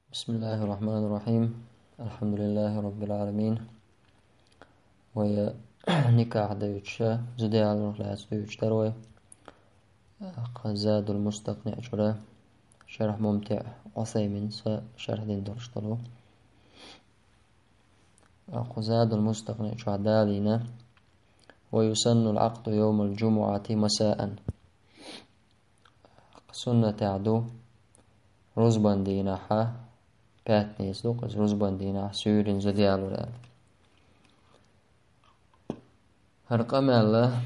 بسم الله الرحمن الرحيم. الحمد لله رب العالمين. ويا نكاح ديوتشا زدي على الرحلات ديوتش دروي زاد المستقنع شرا شرح ممتع عثيمين شرح دين درشتلو زاد المستقنع شو عدالينا ويسن العقد يوم الجمعة مساء سنة عدو رزبان ديناحا باتنيس دوقز رزبان ديناح سيورين زديالو لال هرقم الله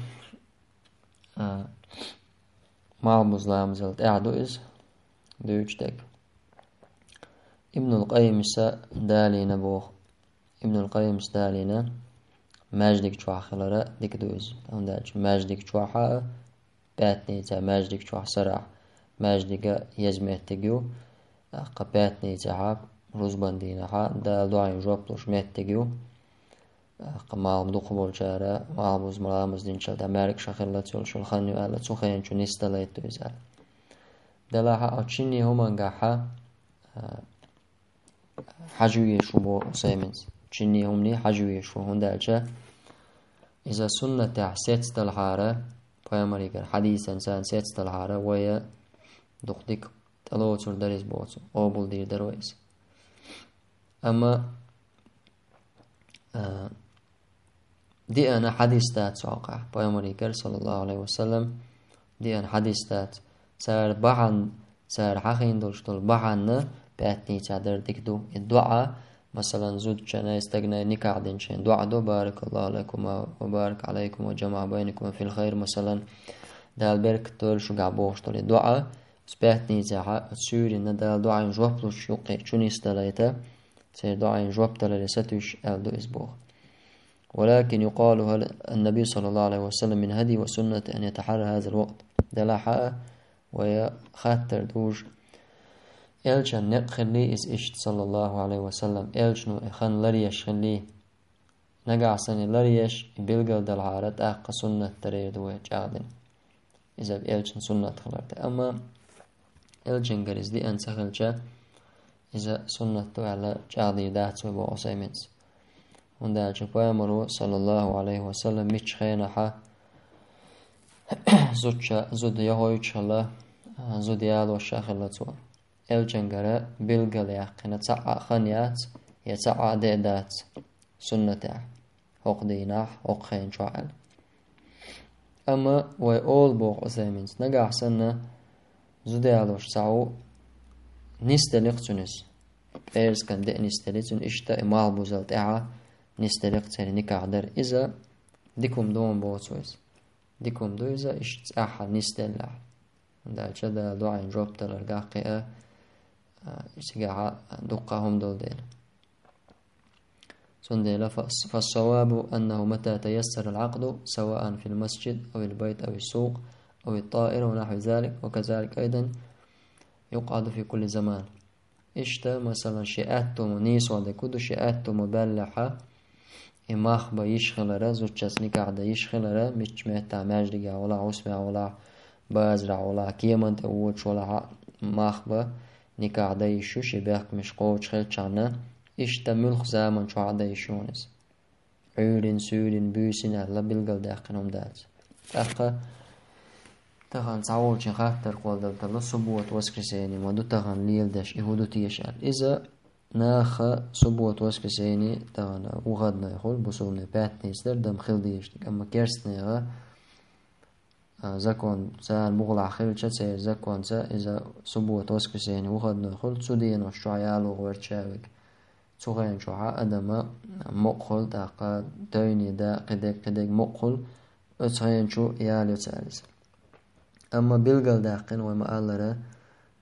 معبوز لامزلت اعدو إز دوجتك ابن القيم دالينا بوخ ابن القيم دالينا ماجدك شوح خلرا ديك دوز عندك ماجدك شوحا باتنيتا ماجدك شوح سرع ماجدك يزمه تجيو قباتني تعب رزبان دينها دا دعين جوابلوش ميت تجيو قمال بدو قبول شارع معبوز ملامز دين شل دمارك شخلت يول شل خانيو ألا تسوخين شو نستليت دوزال دلاها أتشيني هما نجاحا حجوية شو بو أسيمنز تشيني همني حجوية شو هندالجا إذا سنة تحسيت تلحارة بيامريكا حديث إنسان سيت تلحارة ويا دقدك تلوتر دريس بوتو قابل دير درويس أما دي أنا حديث تات ساقع بيامريكا صلى الله عليه وسلم دي أنا حديث تات سار بحن سار حقين دولشتول بحن باتني تعدر ديكدو الدعاء مثلا زود شنا يستغنى نكاح دينشين دعاء دو بارك الله لكم وبارك عليكم وجمع بينكم في الخير مثلا دال بيرك تول شو قعبوش تول الدعاء سباتني زعا تسوري دال دعاء جوابلوش يقي شوني استليتا سير دعاء جواب تلرستوش ألدو إسبوغ ولكن يقال هل النبي صلى الله عليه وسلم من هدي وسنة أن يتحرى هذا الوقت دلا حقا ويا خاتر دوج إلشان نقخلي إز إشت صلى الله عليه وسلم إلشنو إخان لريش خلي نقع سني لريش بيلقل دالعارت أحقا سنة تريد ويجعدن إذا بإلشن سنة خلرت أما إلشن قريز دي أن سخلشا إذا سنة على جعدي دات ويبو أسيمنز وندا جبامرو صلى الله عليه وسلم ميش خينحا زود يهويش الله زود يالو الشاخلتو الجنجرة بلغل يقنا تعا خنيات يتعا ديدات سنة حق ديناح حق خين شعال أما وي أول بوغ أسيمنز نقع سنة زود يالوش تعو نستلقتنس فيرز كان دي نستلقتن إشتا إمال بوزلت إعا نستلقتن نكاح در إذا ديكم دون بوتويز ديكم دو إذا إشت أحا نستلع دا جدا دعين جوب تلرقاقئة إشتقاها دقهم دول ديل سنديل فالصواب أنه متى تيسر العقد سواء في المسجد أو البيت أو السوق أو الطائرة ونحو ذلك وكذلك أيضا يقعد في كل زمان إشتا مثلا شئاتو منيس ودكودو شئاتو مبلحة إماخ بيشخلرا زوجتس نكاح يشخلرا مش مهتا ماجرقا ولا عسمع ولا بازرع ولا كيمن تقوش ولا ماخ نكاح يشو شباك مش قوش خلچانا إشتا ملخ زامن شو عدا يشونس عيرين سورين بوسين أهلا بلغل داقنهم دالز أخا تغان تعول شن خاطر قول دلتلا سبوة وسكسيني ودو تغان ليل داش إهودو تيشال إذا ناخا سبوة وسكسيني تغان وغادنا يقول بصولنا باتني يسدر دم خل ديشتك أما كيرسنيغا زكوان سان بغلع خلشة سير زكوان سا إذا سبوة وسكسيني وغادنا يقول سودين وشعيالو غورتشاوك سوغين شوحا أدما مقخل داقا دويني دا قدق مقخل أتغين شو ياليو تاليس أما بيلقل داقن وما ألرا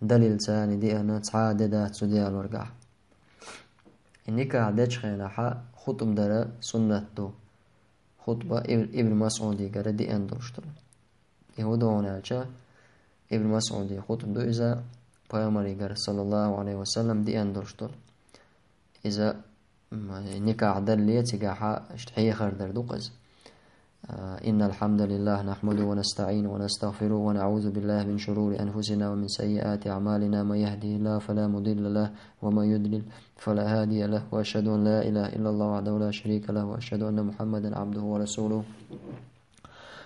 دليل ثاني دي أنا تعادة دات سوديال ورقع النكاح داتش خيناحا خطب درا سنة دو خطبة ابن مسعودي قرا دي أندرشتل يهودون عجا ابن مسعودي خطب دو إذا بيامري قرا صلى الله عليه وسلم دي أندرشتل إذا نكاح دلية تقاحا اشتحية خردر دوقز إن الحمد لله نحمده ونستعينه ونستغفره ونعوذ بالله من شرور أنفسنا ومن سيئات أعمالنا. من يهده الله فلا مضل له ومن يضلل فلا هادي له. وأشهد أن لا إله إلا الله وحده لا شريك له وأشهد أن محمدا عبده ورسوله.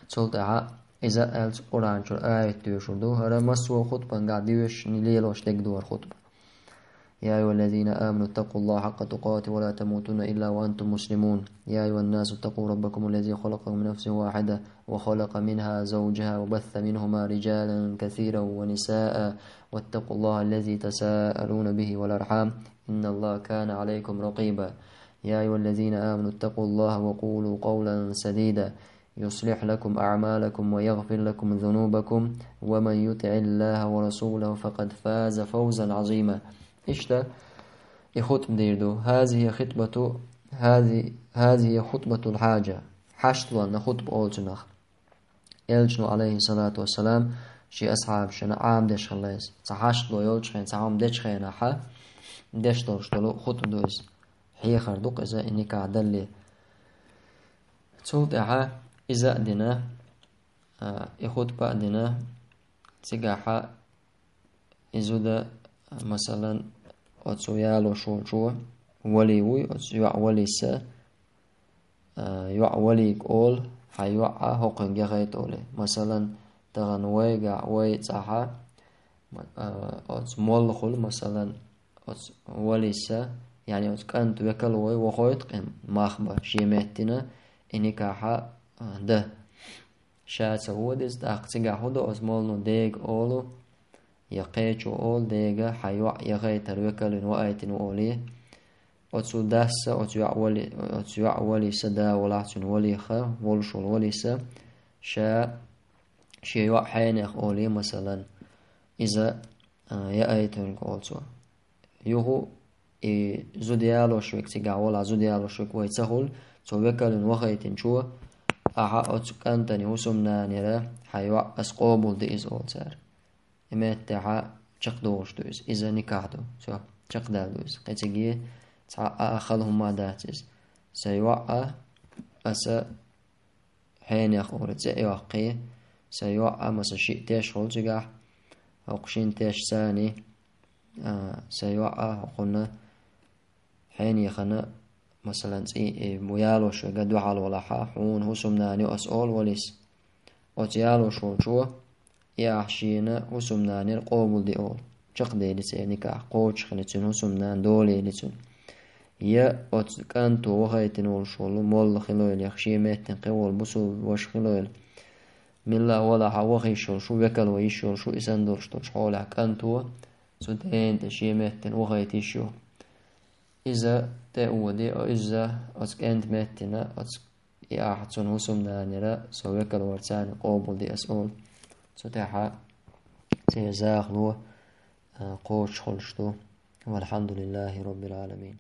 سلطة إذا ألت قرآن شر آية تيشردو هذا مسوى خطبة قاعد يوش نليل واشتك دور خطبة. يا أيها الذين آمنوا اتقوا الله حق تقاته ولا تموتن إلا وأنتم مسلمون. يا أيها الناس اتقوا ربكم الذي خلقكم من نفس واحدة وخلق منها زوجها وبث منهما رجالا كثيرا ونساء واتقوا الله الذي تساءلون به والأرحام إن الله كان عليكم رقيبا. يا أيها الذين آمنوا اتقوا الله وقولوا قولا سديدا يصلح لكم أعمالكم ويغفر لكم ذنوبكم ومن يطع الله ورسوله فقد فاز فوزا عظيما. إشتا خطب ديردو هذه خطبة الحاجة حشتوا خطب أولتنخ يلجنو عليه الصلاة والسلام شي أصحاب شنا عام دش خلاص تحشتوا يلجخين تعام دش خينا حا دش دورشتلو خطب دوز هي خردوق إذا إنك عدل تولتها إذا دنا خطبة دنا تجاحا إذا مثلا أتسويالو شو وليوي أتسويا وليسا وليك أول حيوعى هقن جغيت أولي مثلا تغنوي جعوي تاحا أتمولخل مثلا وليسا يعني أتكنت وكلوي وخويت قم مخبر شيمتنا إنكاحا ده شاعت ودز داقتيجا هدو أزمولنو ديج أولو يقيتشو أول ديجا حيوع يغيت الوكل وآيتن أوليه أتسو داسة أتسو يعولي سدا ولعتن وليخا ولشول وليسا شيوع حينيخ أولي مثلا إذا يأيتن قولتو يوهو زوديالو شوك تيجا ولا زوديالو شوك ويتسهل تو وكل وغيتن شو أحا أتكنتني وسمنا نرى حيوع أسقوبل دي إز أولتار إمتحا چقدوش دوز إذا نكاحدو شو چقدال دوز قيتجيه أخذهم ما داتز سيوعى أسا حين يخورت سيوعقي سيوعى مسا شيء تيش خلجاح وقشين تيش ثاني سيوعى وقلنا حين يخنا مثلا ميالوش قدو حال ولا حون هسمناني أسأل وليس وتيالوش شو يحشينا هسمناني القوبل دي أول چق دي لسي نكاح قوش خلتون هسمنان دولي لتون يا أتكنتو وغيتن والشول مول خلويل يخشي ميتن قول بسول وش خلويل من لا ولا حوغي شول شو بكل ويشول شو إسندرش توش حولها كنتو سودين تشي ميتن وغيتي شو إذا تأودي أو إذا أتكنت ميتنا يأحسن هسمناني لا سو بكل ورتاني قوبل دي أسئول ستحا سيزاخلو قوش خلشتو والحمد لله رب العالمين.